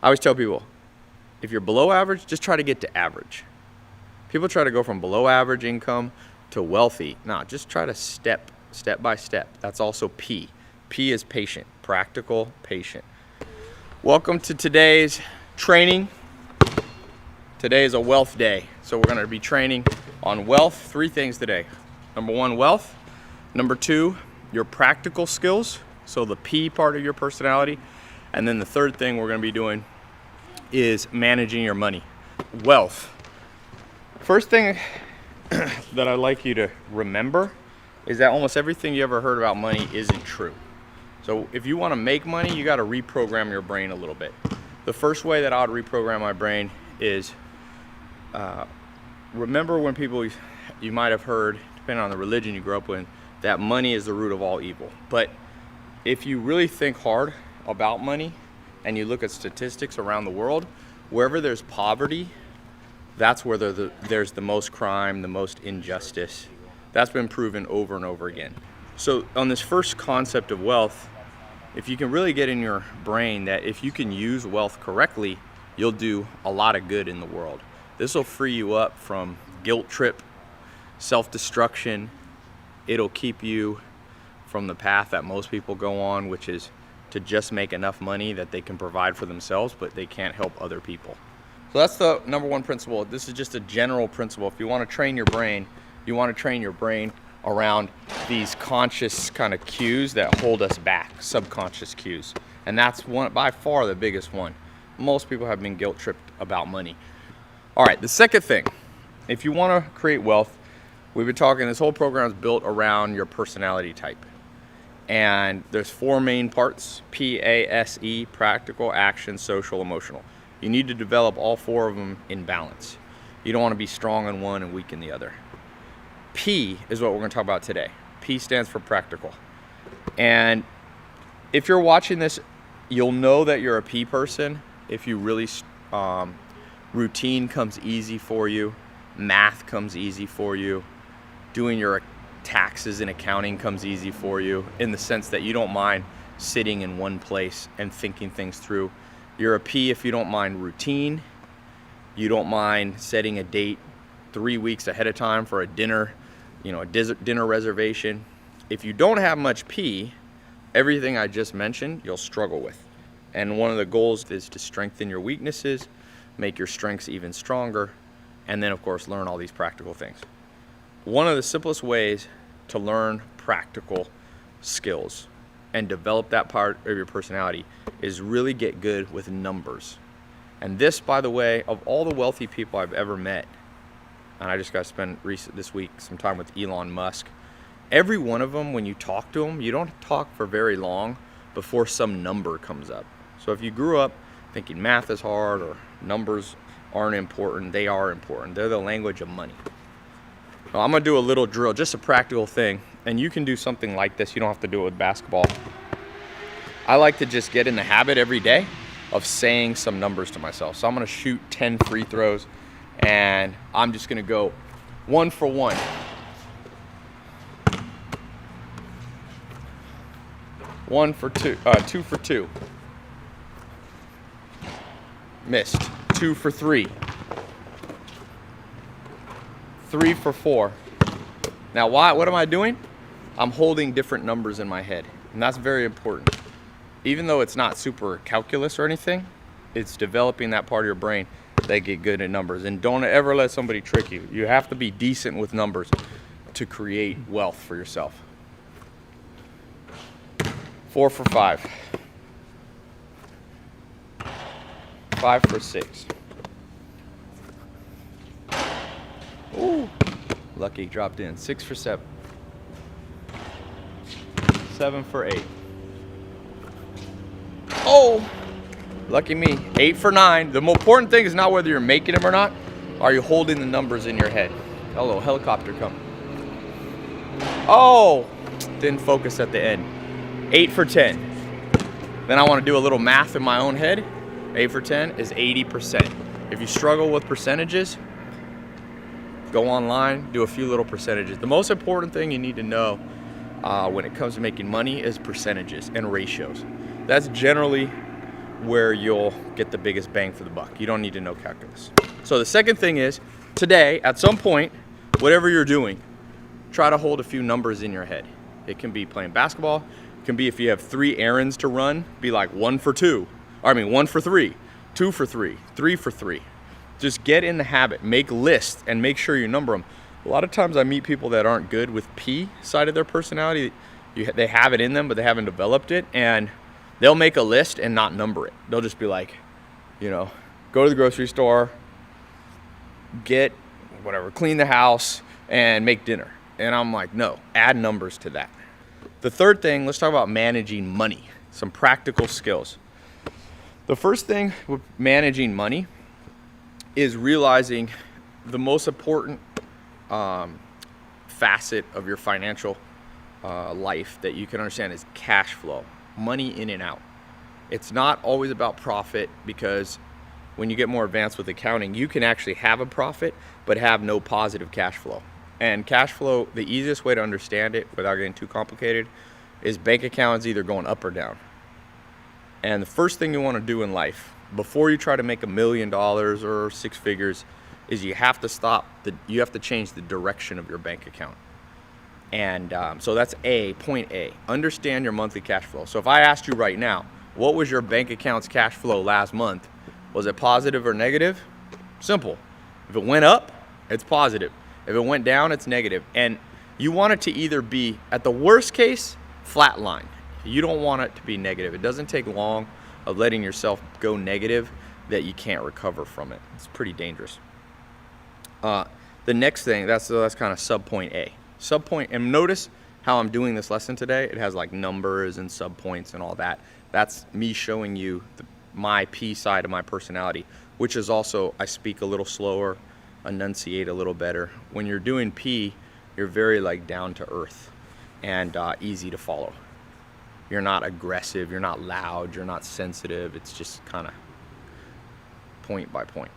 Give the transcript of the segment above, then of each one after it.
I always tell people, if you're below average, just try to get to average. People try to go from below average income to wealthy. No, just try to step by step. That's also P. P is patient, practical, patient. Welcome to today's training. Today is a wealth day. So we're gonna be training on wealth, 3 things today. Number 1, wealth. Number 2, your practical skills. So the P part of your personality. And then the third thing we're gonna be doing is managing your money. Wealth. First thing that I'd like you to remember is that almost everything you ever heard about money isn't true. So if you want to make money, you got to reprogram your brain a little bit. The first way that I would reprogram my brain is remember when people, you might have heard, depending on the religion you grew up with, that money is the root of all evil. But if you really think hard about money and you look at statistics around the world, wherever there's poverty, that's where there's the most crime, the most injustice. That's been proven over and over again. So on this first concept of wealth, if you can really get in your brain that if you can use wealth correctly, you'll do a lot of good in the world. This will free you up from guilt trip, self-destruction. It'll keep you from the path that most people go on, which is to just make enough money that they can provide for themselves, but they can't help other people. So that's the number 1 principle. This is just a general principle. If you want to train your brain, you want to train your brain around these conscious kind of cues that hold us back, subconscious cues. And that's by far the biggest one. Most people have been guilt tripped about money. All right, the second thing, if you want to create wealth, we've been talking, this whole program is built around your personality type. And there's 4 main parts: PASE, practical, action, social, emotional. You need to develop all 4 of them in balance. You don't want to be strong in one and weak in the other. P is what we're going to talk about today. P stands for practical. And if you're watching this, you'll know that you're a P person if you really, routine comes easy for you, math comes easy for you, doing your taxes and accounting comes easy for you, in the sense that you don't mind sitting in one place and thinking things through. You're a P if you don't mind routine. You don't mind setting a date 3 weeks ahead of time for a dinner, a dinner reservation. If you don't have much P, everything I just mentioned, you'll struggle with. And one of the goals is to strengthen your weaknesses, make your strengths even stronger, and then of course learn all these practical things. One of the simplest ways to learn practical skills and develop that part of your personality is really get good with numbers. And this, by the way, of all the wealthy people I've ever met, and I just got to spend this week some time with Elon Musk, every one of them, when you talk to them, you don't talk for very long before some number comes up. So if you grew up thinking math is hard or numbers aren't important, they are important. They're the language of money. Well, I'm gonna do a little drill, just a practical thing, and you can do something like this. You don't have to do it with basketball. I like to just get in the habit every day of saying some numbers to myself. So I'm gonna shoot 10 free throws, and I'm just gonna go 1 for 1. One for 2, 2 for 2. Missed. 2 for 3. 3 for 4. Now what am I doing? I'm holding different numbers in my head, and that's very important. Even though it's not super calculus or anything, it's developing that part of your brain that get good at numbers. And don't ever let somebody trick you. You have to be decent with numbers to create wealth for yourself. 4 for 5. 5 for 6. Ooh, lucky dropped in. 6 for 7. 7 for 8. Oh, lucky me. 8 for 9. The most important thing is not whether you're making them or not. Are you holding the numbers in your head? Got a little helicopter come. Oh, didn't focus at the end. 8 for 10. Then I want to do a little math in my own head. 8 for 10 is 80%. If you struggle with percentages, go online, do a few little percentages. The most important thing you need to know when it comes to making money is percentages and ratios. That's generally where you'll get the biggest bang for the buck. You don't need to know calculus. So the second thing is, today, at some point, whatever you're doing, try to hold a few numbers in your head. It can be playing basketball. It can be if you have 3 errands to run, be like 1 for 3, 2 for 3, 3 for 3. Just get in the habit, make lists, and make sure you number them. A lot of times I meet people that aren't good with P side of their personality. They have it in them, but they haven't developed it, and they'll make a list and not number it. They'll just be like, go to the grocery store, get whatever, clean the house, and make dinner. And I'm like, no, add numbers to that. The third thing, let's talk about managing money, some practical skills. The first thing with managing money is realizing the most important facet of your financial life that you can understand is cash flow, money in and out. It's not always about profit, because when you get more advanced with accounting, you can actually have a profit but have no positive cash flow. And cash flow, the easiest way to understand it without getting too complicated, is bank accounts either going up or down. And the first thing you want to do in life before you try to make $1 million or 6 figures is you have to change the direction of your bank account. And so that's point A, understand your monthly cash flow. So if I asked you right now, what was your bank account's cash flow last month? Was it positive or negative? Simple. If it went up, it's positive. If it went down, it's negative. And you want it to either be, at the worst case, flat line. You don't want it to be negative. It doesn't take long of letting yourself go negative that you can't recover from it. It's pretty dangerous. The next thing, that's kind of subpoint A. Subpoint, and notice how I'm doing this lesson today. It has like numbers and subpoints and all that. That's me showing you my P side of my personality, which is also, I speak a little slower, enunciate a little better. When you're doing P, you're very like down to earth and easy to follow. You're not aggressive, you're not loud, you're not sensitive. It's just kind of point by point.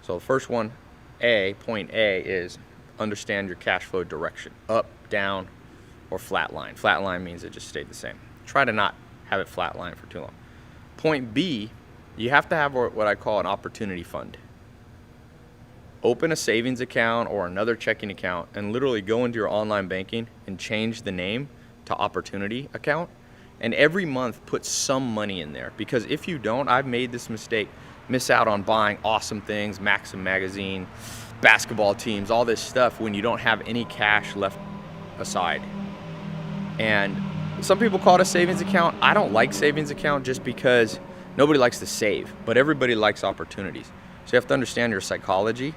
So the first one, point A, is understand your cash flow direction. Up, down, or flat line. Flat line means it just stayed the same. Try to not have it flat line for too long. Point B, you have to have what I call an opportunity fund. Open a savings account or another checking account and literally go into your online banking and change the name to opportunity account, and every month put some money in there, because if you don't, I've made this mistake, miss out on buying awesome things, Maxim magazine, basketball teams, all this stuff, when you don't have any cash left aside. And some people call it a savings account. I don't like savings account just because nobody likes to save, but everybody likes opportunities. So you have to understand your psychology.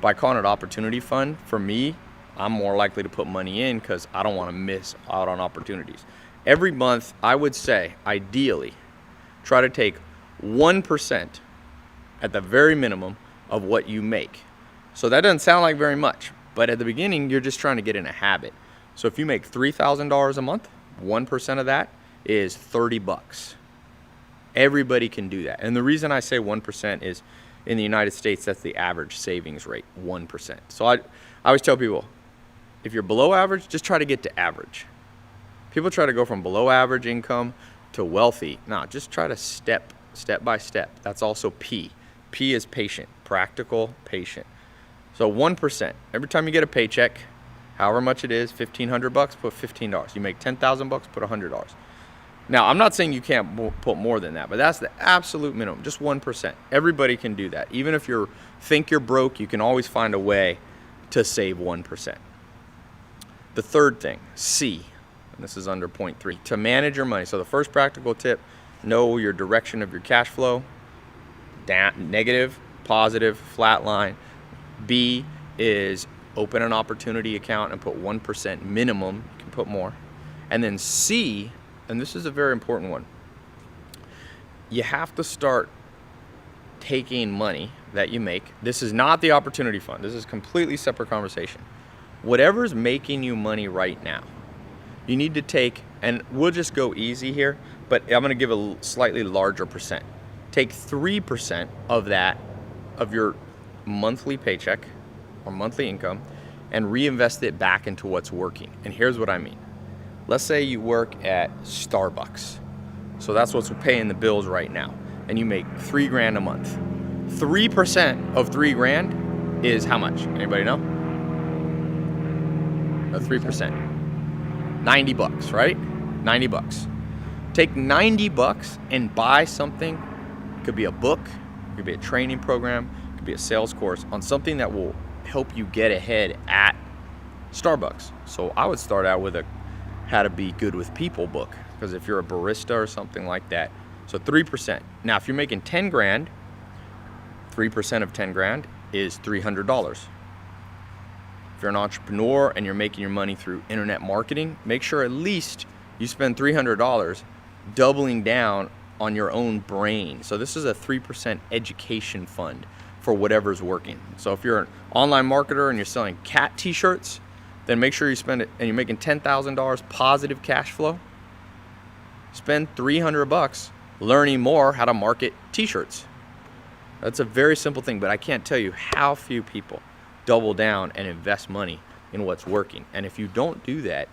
By calling it opportunity fund, for me, I'm more likely to put money in because I don't want to miss out on opportunities. Every month, I would say, ideally, try to take 1% at the very minimum of what you make. So that doesn't sound like very much, but at the beginning, you're just trying to get in a habit. So if you make $3,000 a month, 1% of that is $30. Everybody can do that. And the reason I say 1% is in the United States, that's the average savings rate, 1%. So I always tell people, if you're below average, just try to get to average. People try to go from below average income to wealthy. No, just try to step by step. That's also P. P is patient, practical, patient. So 1%. Every time you get a paycheck, however much it is, $1,500, put $15. You make $10,000, put $100. Now, I'm not saying you can't put more than that, but that's the absolute minimum, just 1%. Everybody can do that. Even if you think you're broke, you can always find a way to save 1%. The third thing, C, and this is under point 3, to manage your money. So the first practical tip, know your direction of your cash flow, negative, positive, flat line. B is open an opportunity account and put 1% minimum. You can put more. And then C, and this is a very important one, you have to start taking money that you make. This is not the opportunity fund. This is a completely separate conversation. Whatever's making you money right now, you need to take, and we'll just go easy here, but I'm going to give a slightly larger percent. Take 3% of that, of your monthly paycheck or monthly income, and reinvest it back into what's working. And here's what I mean. Let's say you work at Starbucks. So that's what's paying the bills right now. And you make $3 grand a month. 3% of 3 grand is how much? Anybody know? 3%. 90 bucks, right? 90 bucks. Take 90 bucks and buy something. It could be a book, it could be a training program, it could be a sales course on something that will help you get ahead at Starbucks. So I would start out with a How to Be Good with People book, because if you're a barista or something like that. So 3%. Now, if you're making 10 grand, 3% of 10 grand is $300. If you're an entrepreneur and you're making your money through internet marketing, make sure at least you spend $300 doubling down on your own brain. So this is a 3% education fund for whatever's working. So if you're an online marketer and you're selling cat t-shirts, then make sure you spend it, and you're making $10,000 positive cash flow, spend $300 learning more how to market t-shirts. That's a very simple thing, but I can't tell you how few people double down and invest money in what's working. And if you don't do that,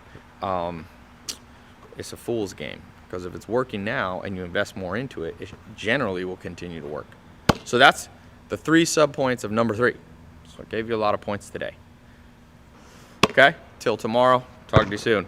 it's a fool's game, because if it's working now and you invest more into it, it generally will continue to work. So that's the 3 sub-points of number 3. So I gave you a lot of points today. Okay, till tomorrow, talk to you soon.